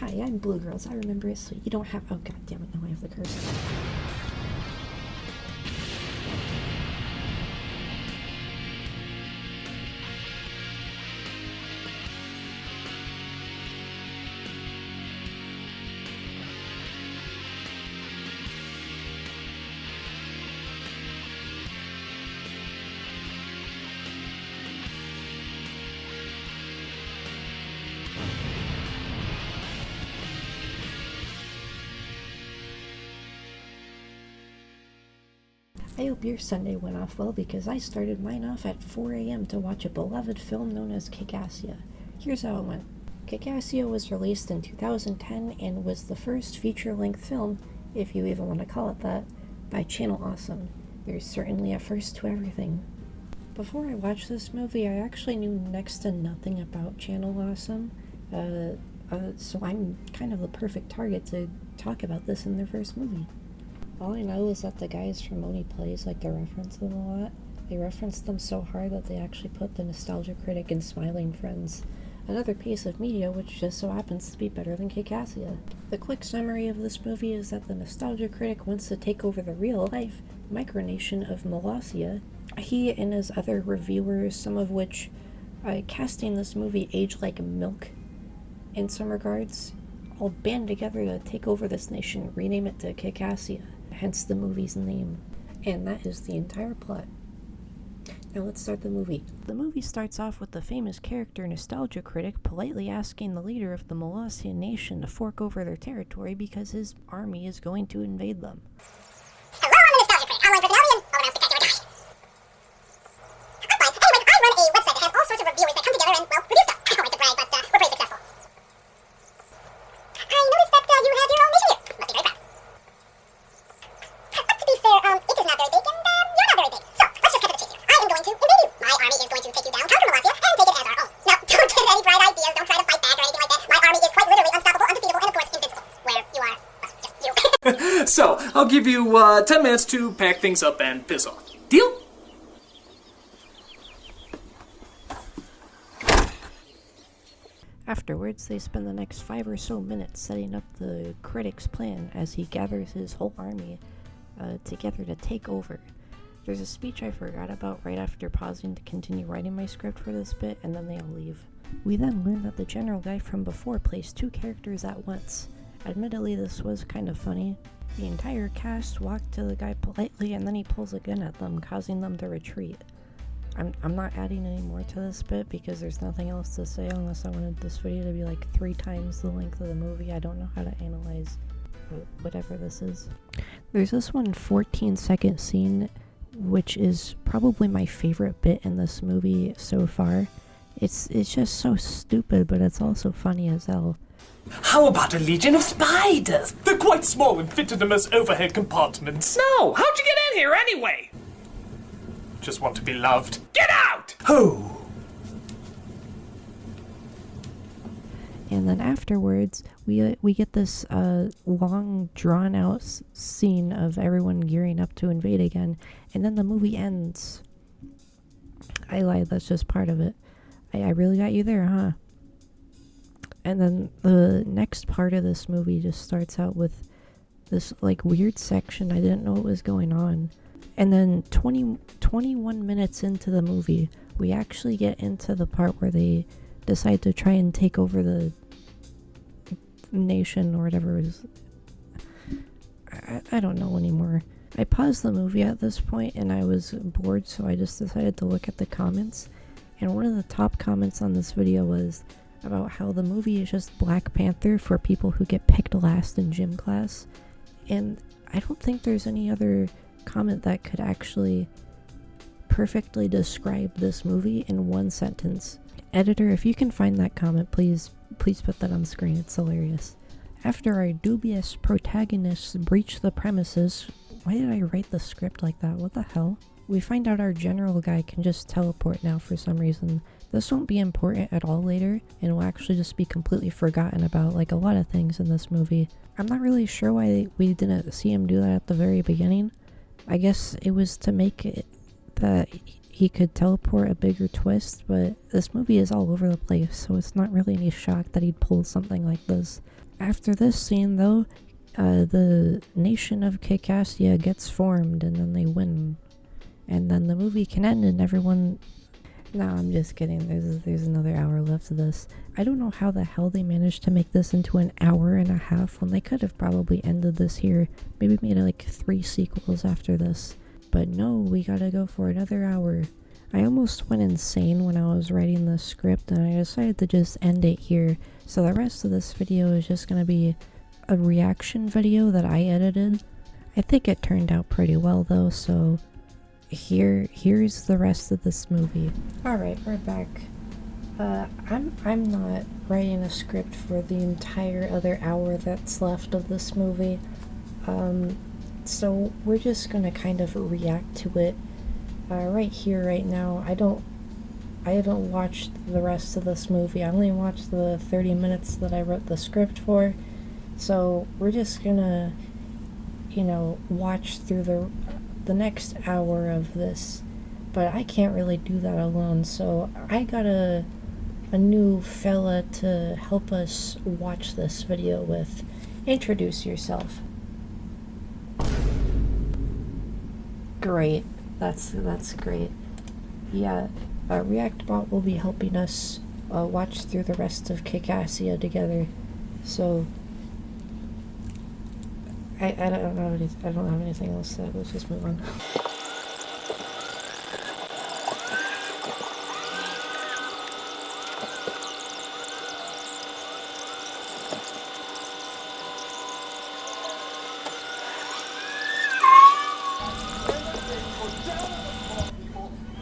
Hi, I'm Bluegirls. I remember it, so you don't have. Oh, god damn it, now I have the curse. I hope your Sunday went off well because I started mine off at 4 a.m. to watch a beloved film known as Kickassia. Here's how it went. Kickassia was released in 2010 and was the first feature-length film, if you even want to call it that, by Channel Awesome. There's certainly a first to everything. Before I watched this movie, I actually knew next to nothing about Channel Awesome, so I'm kind of the perfect target to talk about this in their first movie. All I know is that the guys from Only Plays like to reference them a lot. They reference them so hard that they actually put the Nostalgia Critic in Smiling Friends, another piece of media which just so happens to be better than Kickassia. The quick summary of this movie is that the Nostalgia Critic wants to take over the real-life micronation of Molossia. He and his other reviewers, some of which casting this movie age like milk in some regards, all band together to take over this nation, rename it to Kickassia, hence the movie's name. And that is the entire plot. Now let's start the movie. The movie starts off with the famous character Nostalgia Critic politely asking the leader of the Molossian nation to fork over their territory because his army is going to invade them. Hello, I'm the Nostalgia Critic, online personality, and all around spectacular guy. I'm fine. Anyway, I run a website that has all sorts of reviewers that come together and, well, review stuff. I don't like to brag, but we're pretty successful. I noticed that you have your own mission here. Must be very proud. But to be fair, it is not very big, and you're not very big. So, let's just cut to the chase here. I am going to invade you. My army is going to take you down, conquer Molossia, and take it as our own. Now, don't get any bright ideas. Don't try to fight back or anything like that. My army is quite literally unstoppable, undefeatable, and of course, invincible. Where you are, well, just you. So, I'll give you 10 minutes to pack things up and piss off. Deal? Afterwards, they spend the next 5 or so minutes setting up the critic's plan as he gathers his whole army together to take over. There's a speech I forgot about right after pausing to continue writing my script for this bit, and then they all leave. We then learn that the general guy from before plays 2 characters at once. Admittedly, this was kind of funny. The entire cast walked to the guy politely, and then he pulls a gun at them, causing them to retreat. I'm not adding any more to this bit because there's nothing else to say unless I wanted this video to be like 3 times the length of the movie. I don't know how to analyze whatever this is. There's this 14-second scene which is probably my favorite bit in this movie so far. It's just so stupid, but it's also funny as hell. How about a legion of spiders? They're quite small and fit into most overhead compartments. No! How'd you get in here anyway? Just want to be loved. Get out! Who? And then afterwards, we get this long, drawn-out scene of everyone gearing up to invade again, and then the movie ends. I lied, that's just part of it. I really got you there, huh? And then the next part of this movie just starts out with this, like, weird section. I didn't know what was going on. And then 21 minutes into the movie, we actually get into the part where they decide to try and take over the nation or whatever it is. I don't know anymore. I paused the movie at this point and I was bored, so I just decided to look at the comments. And one of the top comments on this video was about how the movie is just Black Panther for people who get picked last in gym class. And I don't think there's any other comment that could actually perfectly describe this movie in one sentence. Editor, if you can find that comment, please put that on screen. It's hilarious. After our dubious protagonists breach the premises, why did I write the script like that? What the hell? We find out our general guy can just teleport now for some reason. This won't be important at all later, and will actually just be completely forgotten about, like a lot of things in this movie. I'm not really sure why we didn't see him do that at the very beginning. I guess it was to make it that he could teleport a bigger twist, but this movie is all over the place, so it's not really any shock that he'd pull something like this. After this scene, though, the nation of Kickassia gets formed, and then they win. And then the movie can end, and everyone... No, I'm just kidding. There's another hour left of this. I don't know how the hell they managed to make this into an hour and a half when they could have probably ended this here. Maybe made like 3 sequels after this. But no, we gotta go for another hour. I almost went insane when I was writing this script, and I decided to just end it here. So the rest of this video is just gonna be a reaction video that I edited. I think it turned out pretty well though, so here's the rest of this movie. Alright, we're back. I'm not writing a script for the entire other hour that's left of this movie. So we're just gonna kind of react to it right here, right now. I haven't watched the rest of this movie. I only watched the 30 minutes that I wrote the script for. So we're just gonna, you know, watch through the next hour of this. But I can't really do that alone, so I got a new fella to help us watch this video with. Introduce yourself. Great. That's great. Yeah, ReactBot will be helping us watch through the rest of Kickassia together. So I don't have anything else to say. Let's just move on.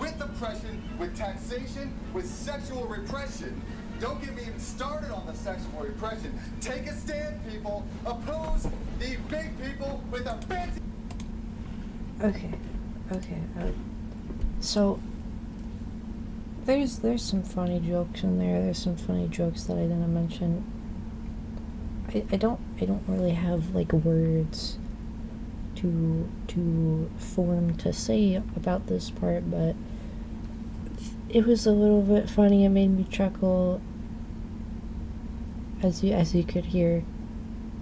With oppression, with taxation, with sexual repression. Don't get me even started on the sexual repression. Take a stand, people. Oppose the big people with a fancy... Okay. So there's some funny jokes in there. There's some funny jokes that I didn't mention. I don't really have like words to form to say about this part, but it was a little bit funny. It made me chuckle, as you could hear,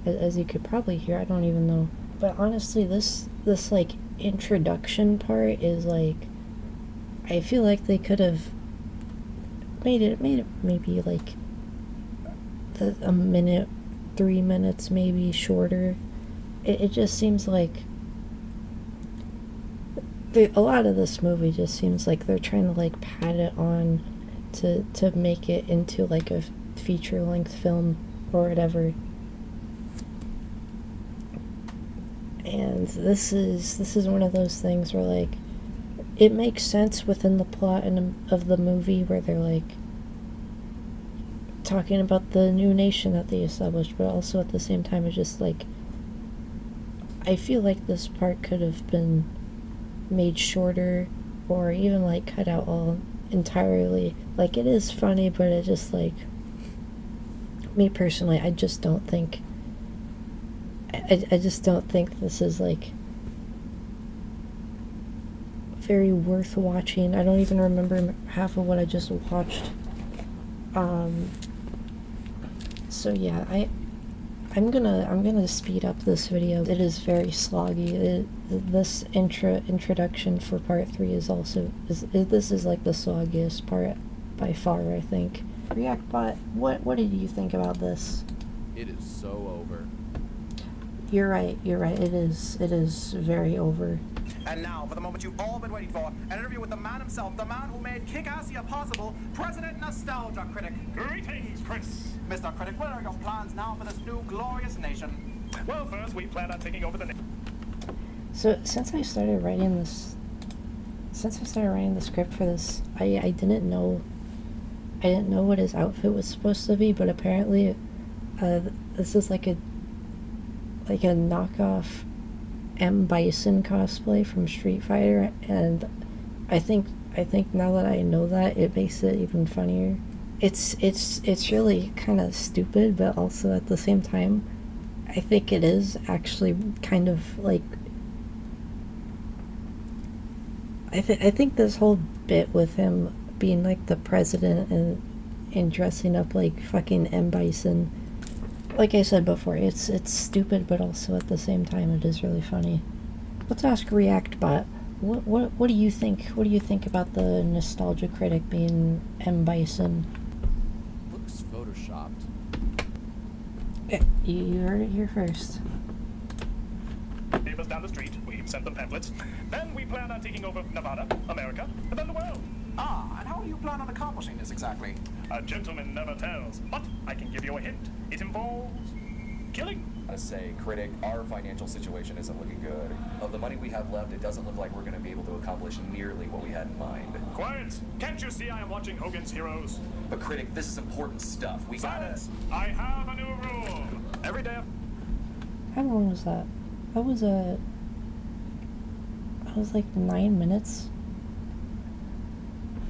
as you could probably hear. I don't even know, but honestly, this like introduction part is like, I feel like they could have made it maybe like a minute, 3 minutes maybe shorter. It just seems like a lot of this movie just seems like they're trying to like pad it on to make it into like a feature-length film or whatever. And this is one of those things where like it makes sense within the plot of the movie, where they're like talking about the new nation that they established, but also at the same time it's just like, I feel like this part could have been made shorter, or even like cut out all entirely. Like, it is funny, but it just like, me personally, I just don't think this is like very worth watching. I don't even remember half of what I just watched. So yeah, I'm gonna speed up this video. It is very sloggy. This introduction for part 3 is also this is like the sloggiest part by far, I think. ReactBot, what did you think about this? It is so over. You're right. It is very over. And now, for the moment you've all been waiting for, an interview with the man himself, the man who made Kickassia possible, President Nostalgia Critic. Greetings, Chris. Mr. Critic, what are your plans now for this new glorious nation? Well, first we plan on taking over the... So since I started writing the script for this, I didn't know what his outfit was supposed to be, but apparently this is like a knockoff M. Bison cosplay from Street Fighter, and I think now that I know that, it makes it even funnier. It's really kind of stupid, but also at the same time, I think it is actually kind of like, I think this whole bit with him being like the president and dressing up like fucking M. Bison, like I said before, it's stupid, but also at the same time it is really funny. Let's ask ReactBot. What do you think? What do you think about the Nostalgia Critic being M. Bison? Looks photoshopped. You heard it here first. Neighbors down the street, we've sent them pamphlets. Then we plan on taking over Nevada, America, and then the world. Ah, and how do you plan on accomplishing this exactly? A gentleman never tells, but I can give you a hint. It involves killing. I say, Critic, our financial situation isn't looking good. Of the money we have left, it doesn't look like we're going to be able to accomplish nearly what we had in mind. Quiet! Can't you see I am watching Hogan's Heroes? But Critic, this is important stuff. We gotta... Silence! I have a new rule. Every day. How long was that? That was like 9 minutes.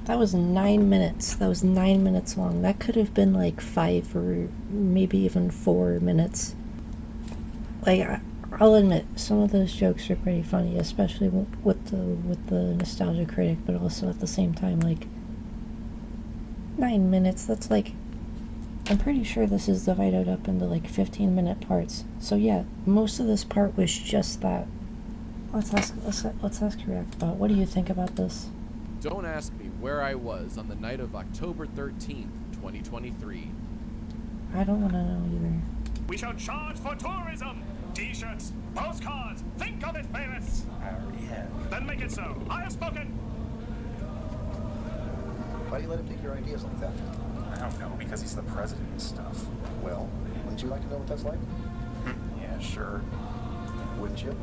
That was 9 minutes. That was 9 minutes long. That could have been like 5 or maybe even 4 minutes. Like, I'll admit, some of those jokes are pretty funny, especially with the Nostalgia Critic, but also at the same time, like, 9 minutes, that's like, I'm pretty sure this is divided up into like 15-minute parts. So yeah, most of this part was just that. Let's ask ReactBot. What do you think about this? Don't ask me where I was on the night of October 13th, 2023. I don't want to know either. We shall charge for tourism. T-shirts, postcards. Think of it famous. I already have. Then make it so. I have spoken. Why do you let him take your ideas like that? I don't know, because he's the president and stuff. Well, wouldn't you like to know what that's like? Yeah, sure. Wouldn't you?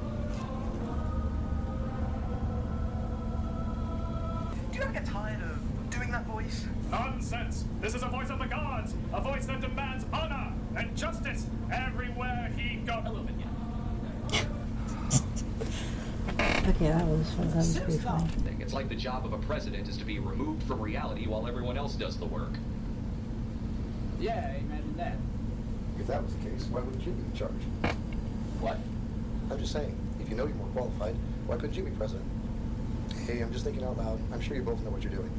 Do you ever get tired of doing that voice? Nonsense. This is a voice of the gods. A voice that demands honor and justice everywhere he goes. A little bit, yeah. Okay, that was fun. That was pretty funny. It's like the job of a president is to be removed from reality while everyone else does the work. Yeah, imagine that. If that was the case, why wouldn't you be in charge? What? I'm just saying, if you know you're more qualified, why couldn't you be president? Hey, I'm just thinking out loud. I'm sure you both know what you're doing.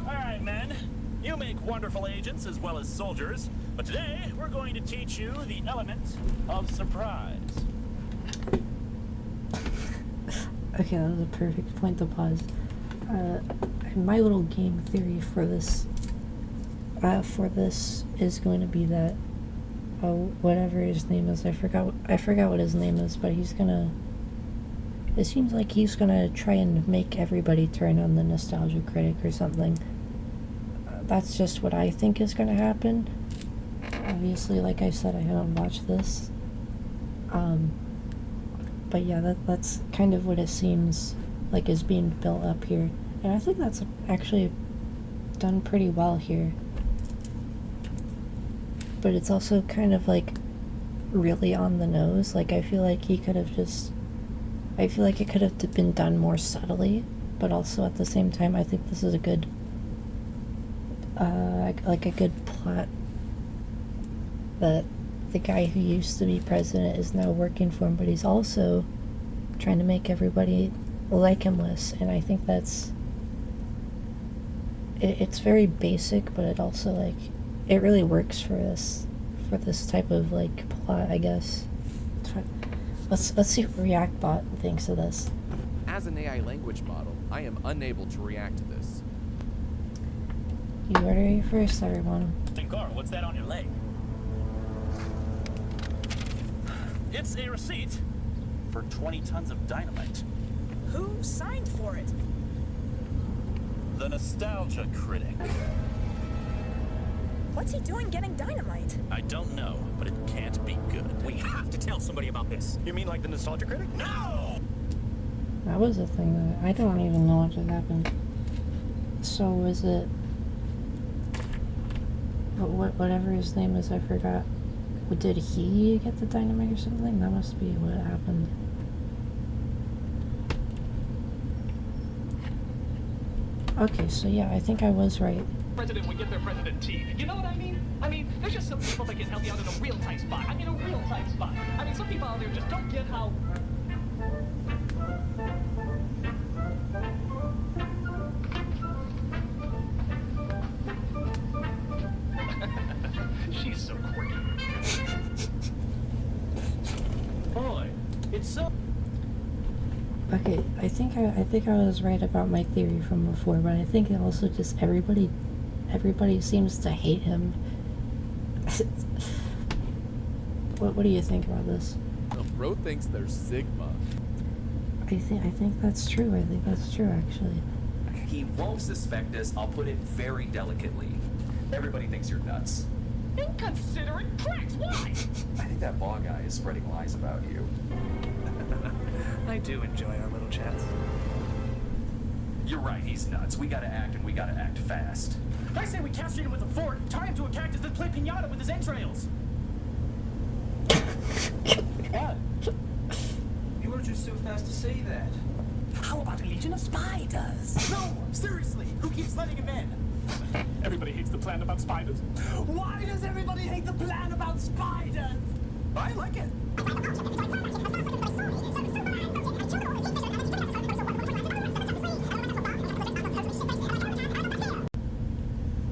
All right, men. You make wonderful agents as well as soldiers, but today we're going to teach you the element of surprise. Okay, that was a perfect point to pause. My little game theory for this is going to be that whatever his name is, I forgot what his name is, but it seems like he's gonna try and make everybody turn on the Nostalgia Critic or something. That's just what I think is gonna happen. Obviously, like I said, I haven't watched this. But yeah, that's kind of what it seems like is being built up here. And I think that's actually done pretty well here. But it's also kind of like really on the nose. Like, I feel like it could have been done more subtly, but also at the same time, I think this is a good, like a good plot that the guy who used to be president is now working for him, but he's also trying to make everybody like him less, and I think it's very basic, but it also, like, it really works for this type of, like, plot, I guess. Let's see what ReactBot thinks of this. As an AI language model, I am unable to react to this. You heard it here first, everyone. And Carl, what's that on your leg? It's a receipt for 20 tons of dynamite. Who signed for it? The Nostalgia Critic. What's he doing getting dynamite? I don't know, but it can't be good. We have to tell somebody about this. You mean like the Nostalgia Critic? No! That was a thing that I don't even know what just happened. So was it whatever his name is, I forgot. Did he get the dynamite or something? That must be what happened. Okay, so yeah, I think I was right. President would get their president tea. You know what I mean? I mean, there's just some people that can help you out in a real tight spot. I mean, a real tight spot. I mean, some people out there just don't get how... Okay, I think I was right about my theory from before, but I think it also just everybody seems to hate him. What do you think about this? Bro thinks they're Sigma. I think that's true. I think that's true, actually. He won't suspect us, I'll put it very delicately. Everybody thinks you're nuts. Inconsiderate pricks, why? I think that ball guy is spreading lies about you. I do enjoy our little chats. You're right, he's nuts. We gotta act, and we gotta act fast. I say we castrate him with a fork, tie him to a cactus, then play piñata with his entrails. What? You were just so fast to say that. How about a legion of spiders? No! Seriously! Who keeps letting him in? Everybody hates the plan about spiders. Why does everybody hate the plan about spiders? I like it.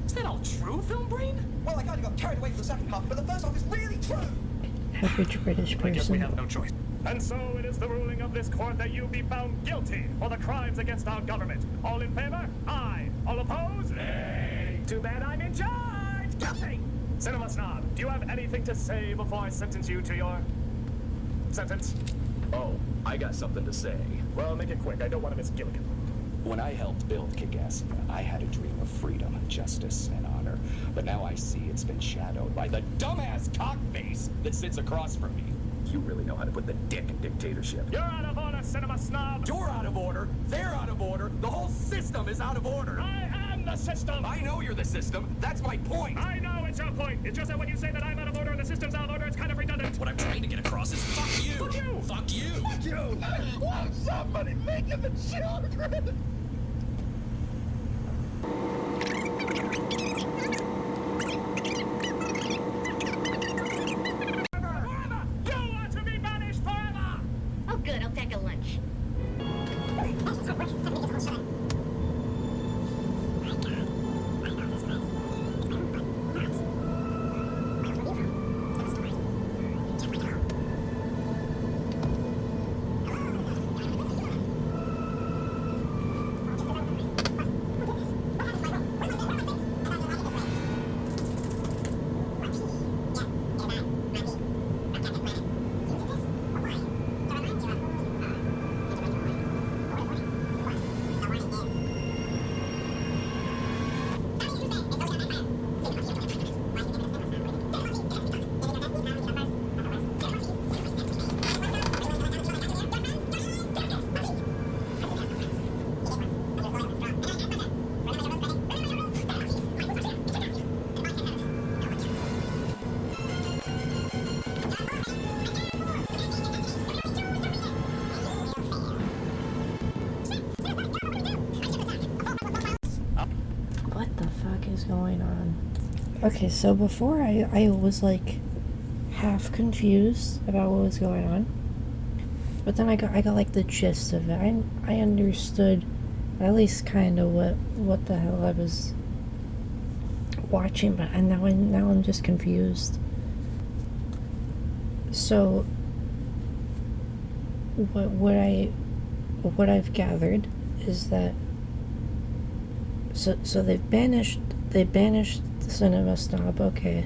Is that all true, Film Brain? Well, I kind of got carried away for the second half, but the first half is really true. Average British I guess we person. have no choice. And so it is the ruling of this court that you be found guilty for the crimes against our government. All in favor? Aye. All opposed? Nay. Too bad I'm in charge. Guilty. Cinema Snob, do you have anything to say before I sentence you to your sentence? Oh, I got something to say. Well, make it quick. I don't want to miss Gilligan. When I helped build Kickassia, I had a dream of freedom, justice, and honor. But now I see it's been shadowed by the dumbass cockface that sits across from me. You really know how to put the dick in dictatorship. You're out of order, Cinema Snob. You're out of order. They're out of order. The whole system is out of order. I am the system. I know you're the system. That's my point. I know it's your point. It's just that when you say that I'm out of order and the system's out of order, it's kind of redundant. What I'm trying to get across is fuck you. Fuck you. Fuck you. Fuck you! Won't somebody make it the children? You are to be banished forever. Oh, good. I'll take a lunch. What the fuck is going on? Okay, so before I was like half confused about what was going on, but then I got like the gist of it. I understood at least kind of what the hell I was watching, but now I'm just confused. So what I've gathered is that so they banished the Cinema Snob, okay.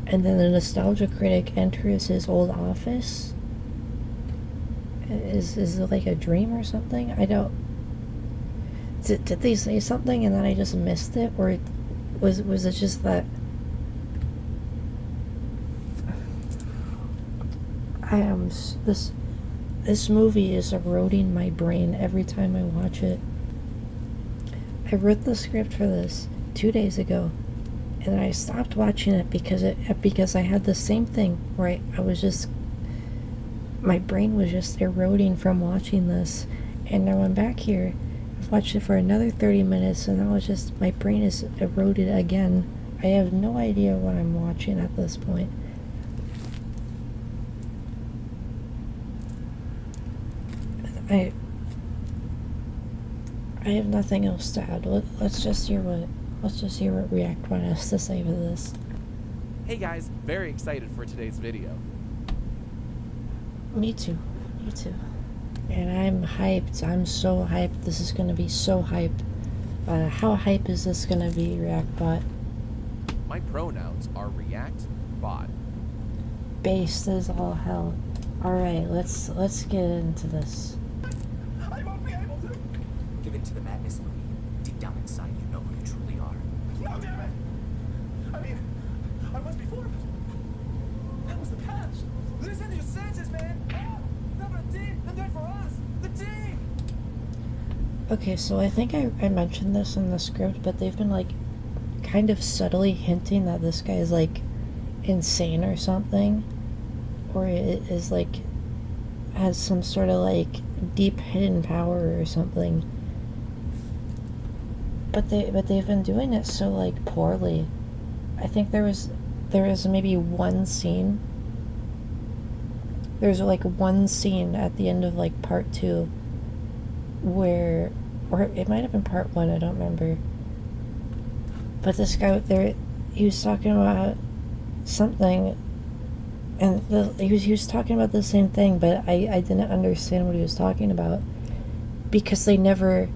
And then the Nostalgia Critic enters his old office. Is it like a dream or something? I don't. Did they say something and then I just missed it, or was it just that? This movie is eroding my brain every time I watch it. I wrote the script for this 2 days ago, and I stopped watching it because I had the same thing where I was just, my brain was just eroding from watching this, and now I'm back here. I've watched it for another 30 minutes, and now it's just, my brain is eroded again. I have no idea what I'm watching at this point. I have nothing else to add. Let's just hear what React One has to say for this. Hey guys, very excited for today's video. Me too. Me too. And I'm hyped. I'm so hyped. This is gonna be so hype. How hype is this gonna be, ReactBot? My pronouns are React Bot. Based as all hell. Alright, let's get into this. I won't be able to. Give in to the madness, Louis. Deep down inside, you know who you truly are. No, damn it. I mean, I was before, but that was the past. Listen to your senses, man. Not for the team, and do it for us. The team. Okay, so I think I mentioned this in the script, but they've been like kind of subtly hinting that this guy is like insane or something, or it is like has some sort of like deep hidden power or something. But they've been doing it so like poorly. I think there was maybe one scene. There's like one scene at the end of like part 2 where, or it might have been part 1, I don't remember. But this guy there, he was talking about something, and he was talking about the same thing, but I didn't understand what he was talking about because they never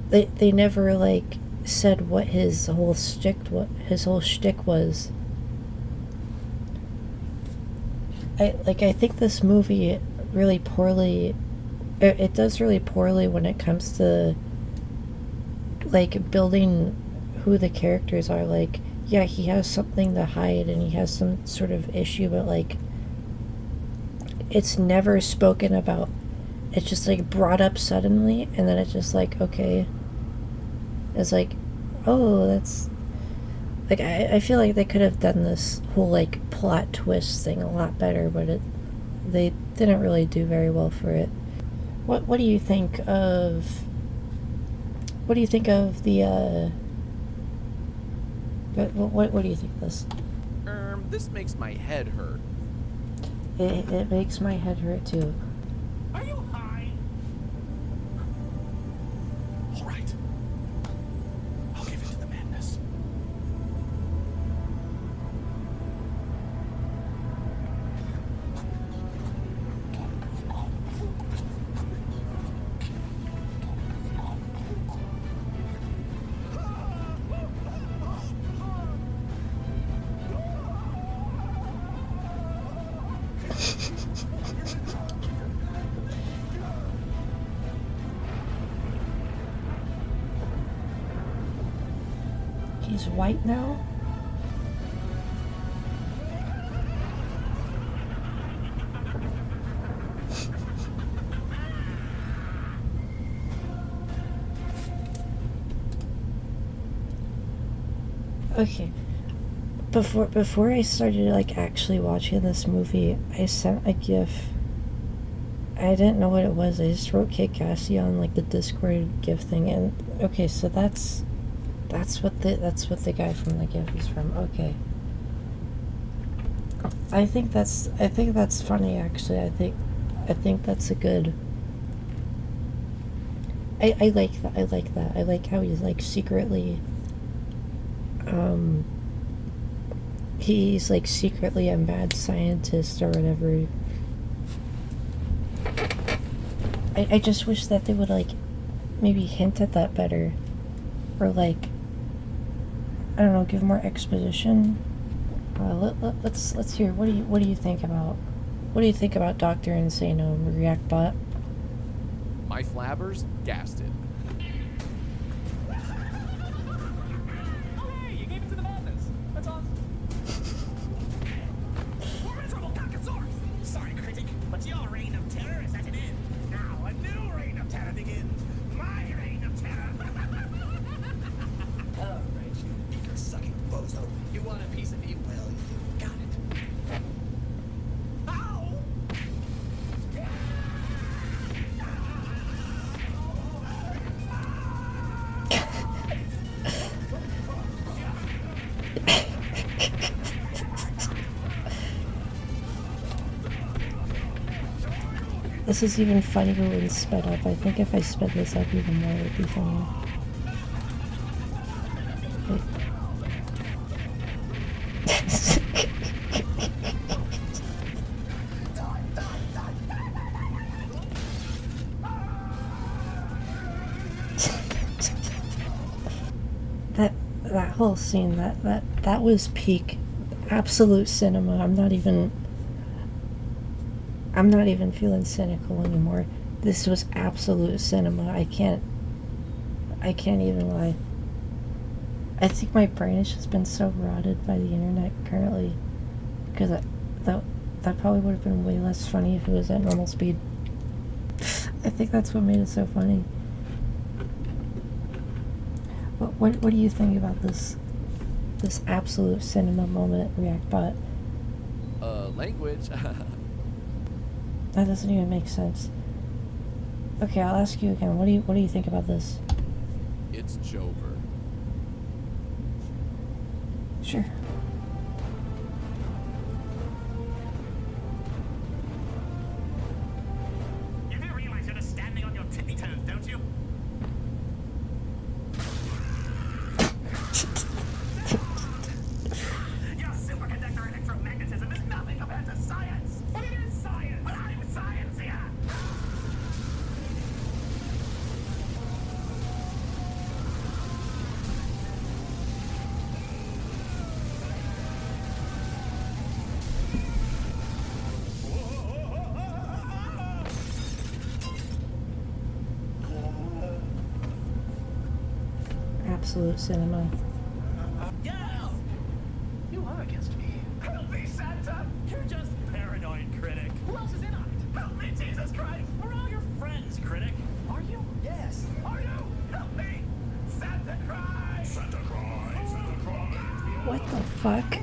like said what his whole shtick was. I think this movie really poorly, it does really poorly when it comes to like building who the characters are. Like, yeah, he has something to hide and he has some sort of issue, but like it's never spoken about. It's just like brought up suddenly, and then it's just like, okay, it's like, oh, that's like, I feel like they could have done this whole like plot twist thing a lot better, but they didn't really do very well for it. What do you think of the what do you think of this? This makes my head hurt. It makes my head hurt too. Are you high? All right. I'll give in to the madness. He's white now? Okay. Before I started like actually watching this movie, I sent a GIF. I didn't know what it was. I just wrote Kickassia on like the Discord GIF thing, and okay, so that's what the guy from the GIF is from. Okay. I think that's funny actually. I think that's a good. I like that. I like how he's like secretly. He's like secretly a mad scientist or whatever. I just wish that they would like maybe hint at that better, or like, I don't know, give more exposition. Let's hear. What do you think about Dr. Insano, ReactBot? My flabbers gassed it. Oh, hey, you gave it to the madness. That's awesome. We're in trouble, Kickassia! Sorry, Critic, but your reign of terror is at an end. Now a new reign of terror begins. My reign of terror. All right, you beaker-sucking bozo. You want a piece of me? Well, you got it. Ow! This is even funnier when sped up. I think if I sped this up even more, it would be funnier. that whole scene, that was peak absolute cinema. I'm not even feeling cynical anymore. This was absolute cinema. I can't even lie. I think my brain has just been so rotted by the internet currently, because that probably would have been way less funny if it was at normal speed. I think that's what made it so funny. What do you think about this absolute cinema moment, Reactbot? Language. That doesn't even make sense. Okay, I'll ask you again. What do you think about this? It's Jover. Sure. You do realize you're just standing on your tippy toes, don't you? Your superconductor electromagnetism is nothing compared to science. But it is science. But I'm science here. Absolute cinema. Yeah. You are against me. Help me, Santa. You're just paranoid, Critic. Who else is in on it? Help me, Jesus Christ. We're all your friends, Critic. Are you? Yes. Are you? Help me. Santa cry. Santa cry. Santa cry. What the fuck?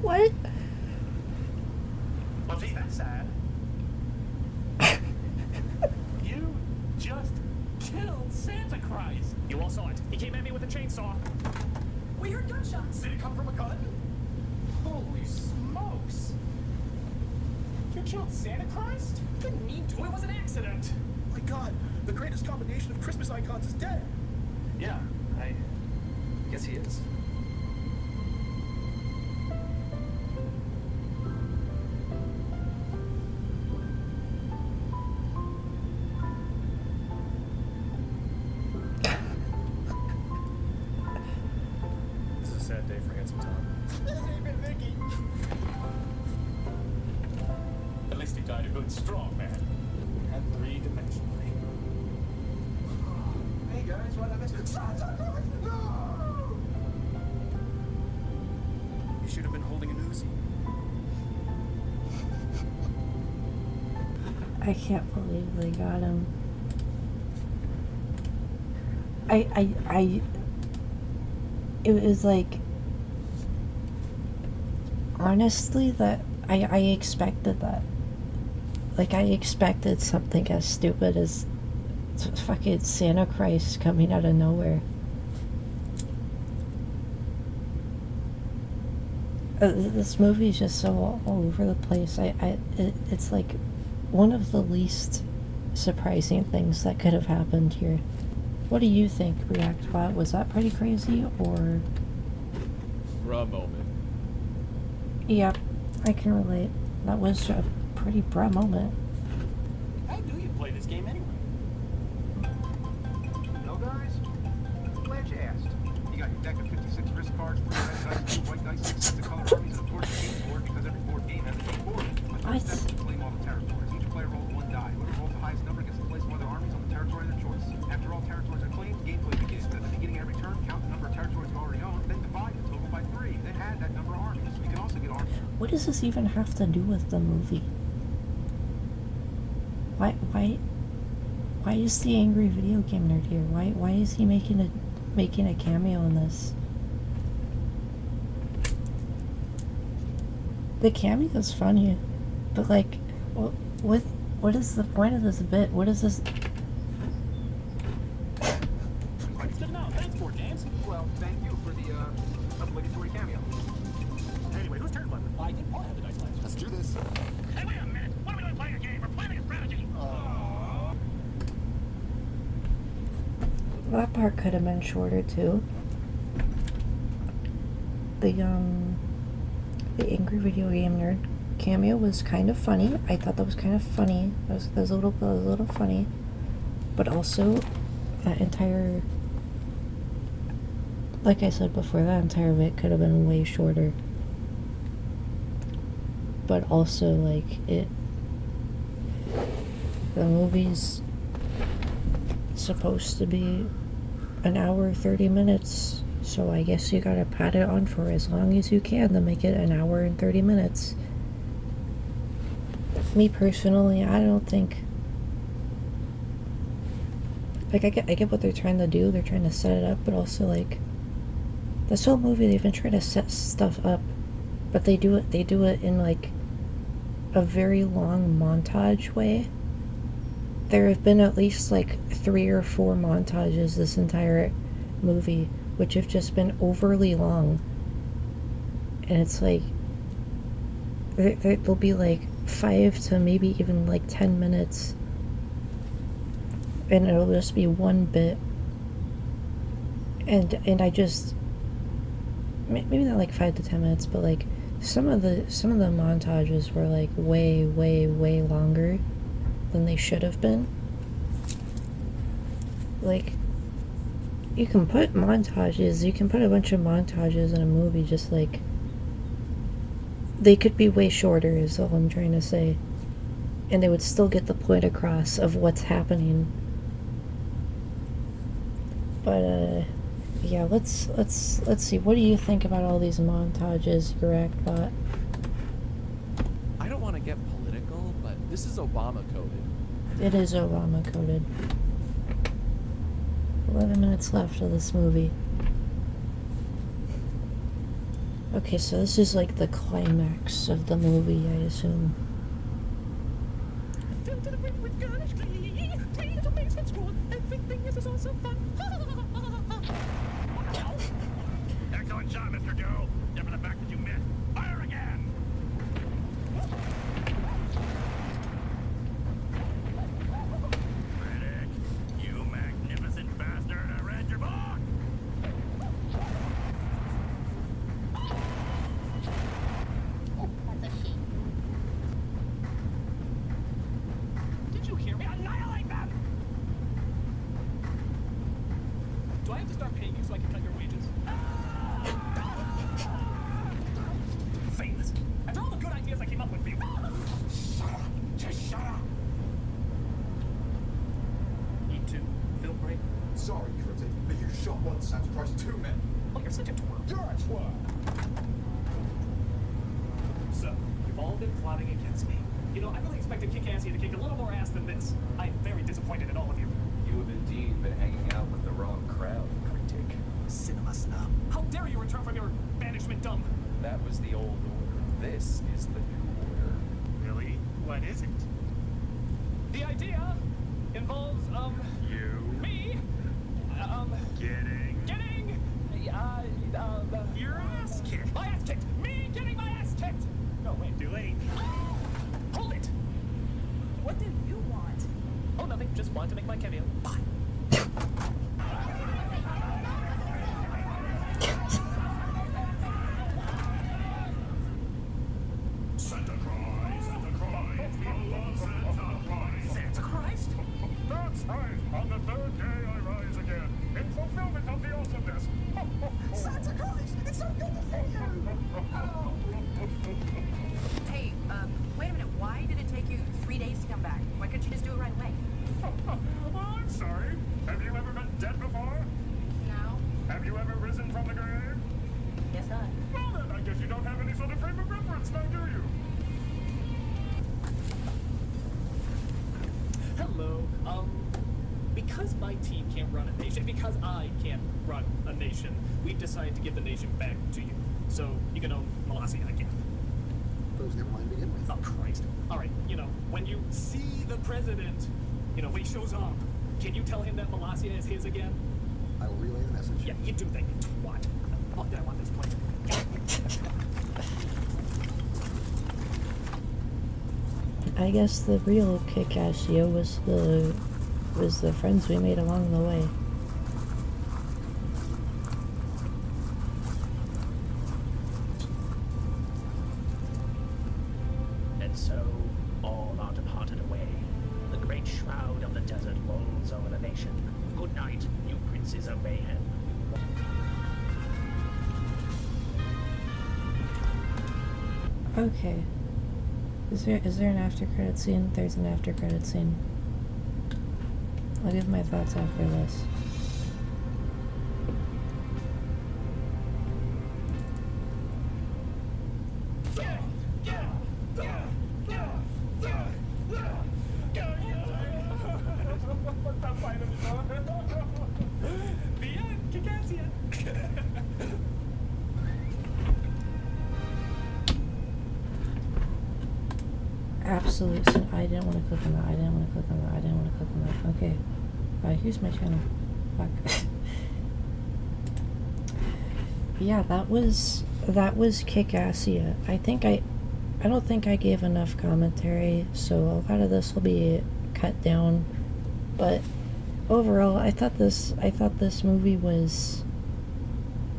What? Well, gee, that's sad. You just killed Santa Christ. You all saw it. He came at me with a chainsaw. We heard gunshots. Did it come from a gun? Holy smokes. You killed Santa Christ? Didn't mean to. It was an accident. My God, the greatest combination of Christmas icons is dead. Yeah, I guess he is. This is a sad day for handsome Tom. At least he died a good, strong man. And three-dimensionally. Hey guys, what I missed? No! You should have been holding an Uzi. I can't believe they got him. It was like, honestly, that I expected that. Like, I expected something as stupid as fucking Santa Christ coming out of nowhere. This movie is just so all over the place. It's like one of the least surprising things that could have happened here. What do you think, Reactbot? Was that pretty crazy, or? Bruh moment. Yep, I can relate. That was a pretty bruh moment. How do you play this game anyway? No, guys? Glad you asked. You got your deck of 56 risk cards, 3 red dice, 2 white dice, 6 sets of color armies, and of course a game board, because every board game has a game board. The first step is to claim all the territories. Each player rolls 1 die. Whoever rolls the highest number gets to place 1 of their armies on the territory of their choice. After all territories are claimed, gameplay begins. At the beginning of every turn, count the number of territories you already own, then divide the total by 3. Then add that number of armies. You can also get armies. What does this even have to do with the movie? Why is the angry video game nerd here? Why is he making a cameo in this? The cameo is funny, but like, what is the point of this bit? What is this? Good enough. Thanks, board games. Well, thank you for the obligatory cameo. Anyway, whose turn was it? I think Paul had the dice last. Let's do this. Hey, wait a minute. What are we doing playing a game? We're planning a strategy. That part could have been shorter too. The angry video game nerd cameo was kind of funny. I thought that was kind of funny. That was a little funny. But also, that entire, like I said before, that entire bit could have been way shorter. But also, like, the movie's supposed to be an hour 30 minutes, so I guess you gotta pad it on for as long as you can to make it an hour and 30 minutes. Me personally, I don't think, like, I get what they're trying to do. They're trying to set it up, but also, like, this whole movie, they've been trying to set stuff up, but they do it in, like, a very long montage way. There have been at least, like, 3 or 4 montages this entire movie, which have just been overly long. And it's like, there'll be, like, 5 to maybe even, like, 10 minutes. And it'll just be one bit. And I just, maybe not like 5 to 10 minutes, but, like, some of the montages were, like, way longer than they should have been. Like, you can put montages, you can put a bunch of montages in a movie, just, like, they could be way shorter is all I'm trying to say, and they would still get the point across of what's happening. But yeah, let's see, what do you think about all these montages, Girac-Bot? I don't want to get political, but this is Obama coded. It is Obama coded. 11 minutes left of this movie. Okay, so this is like the climax of the movie, I assume. Excellent shot, Mr. Doe. Given the fact that you missed, fire again. Critic, you magnificent bastard, I read your book. Oh, that's a sheep. Did you hear me? Annihilate them! Do I have to start paying you so I can cut your wages? Say this. After all the good ideas I came up with for you. Shut up. Just shut up. Need to film break? Sorry, Critic, but you shot one Santa Christ too many. Oh, you're such a twerp. You're a twerp. So, you've all been plotting against me. You know, I really expected Kickassia to kick a little more ass than this. I'm very disappointed in all of you. You have indeed been hanging out with the wrong crowd, Critic. Cinema snob. How dare you return from your banishment dump? That was the old order. This is the new order. Really? What is it? The idea involves, You me, getting your ass kicked. my ass kicked. Me getting my ass kicked. No, wait. Too late. Hold it. What do you want? Oh, nothing. Just wanted to make my cameo. Bye. Santa Christ, Santa Christ, we love Santa Christ. Santa Christ? That's right. On the third day I rise again, in fulfillment of the awesomeness. Santa Christ! It's so good to see you! Hey, wait a minute. Why did it take you 3 days to come back? Why couldn't you just do it right away? Oh, I'm sorry. Have you ever been dead before? No. Have you ever risen from the grave? Guess not. Well then, I guess you don't have any sort of frame of reference now, do you? Hello. Because my team can't run a nation, because I can't run a nation, we've decided to give the nation back to you. So you can own Molossia again. But it was never mine to begin with. Oh, Christ. All right, you know, when you see the president, you know, when he shows up, can you tell him that Molossia is his again? I will relay the message. Yeah, you do that, you twat. Oh, I want this plane. I guess the real Kickassia was the friends we made along the way. And so all are departed away. The great white shroud of the desert rolls over the nation. Good night, you princes of mayhem. Okay. Is there an after credit scene? There's an after credit scene. I'll give my thoughts after this. The end, Kickassia. Absolute I didn't want to click on that. I didn't want to click on that. I didn't want to click on that. Okay. Here's my channel. Fuck. Yeah, that was Kickassia. I don't think I gave enough commentary, so a lot of this will be cut down. But overall, I thought this movie was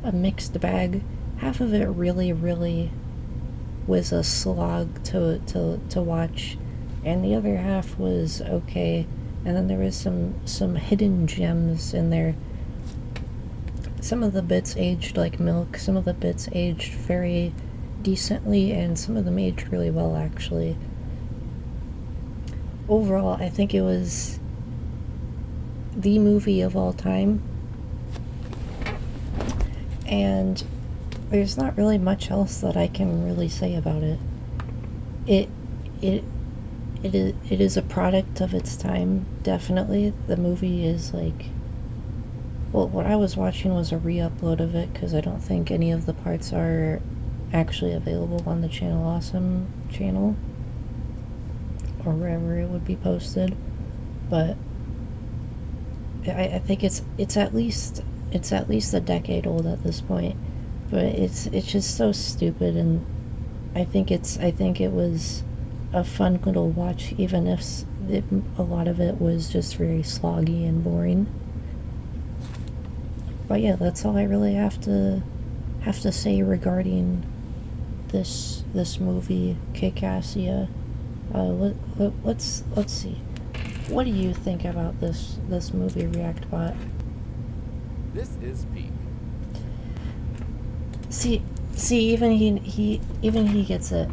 a mixed bag. Half of it really was a slog to watch, and the other half was okay. And then there was some hidden gems in there. Some of the bits aged like milk, some of the bits aged very decently, and some of them aged really well, actually. Overall, I think it was the movie of all time, and there's not really much else that I can really say about it. It is a product of its time, definitely. The movie is like, well, what I was watching was a re-upload of it, because I don't think any of the parts are actually available on the Channel Awesome channel, or wherever it would be posted. But I think it's at least a decade old at this point. But it's just so stupid, and I think it was a fun little watch, even if a lot of it was just very sloggy and boring. But yeah, that's all I really have to say regarding this movie, Kickassia. Let's see. What do you think about this movie, ReactBot? This is peak. See, even he gets it.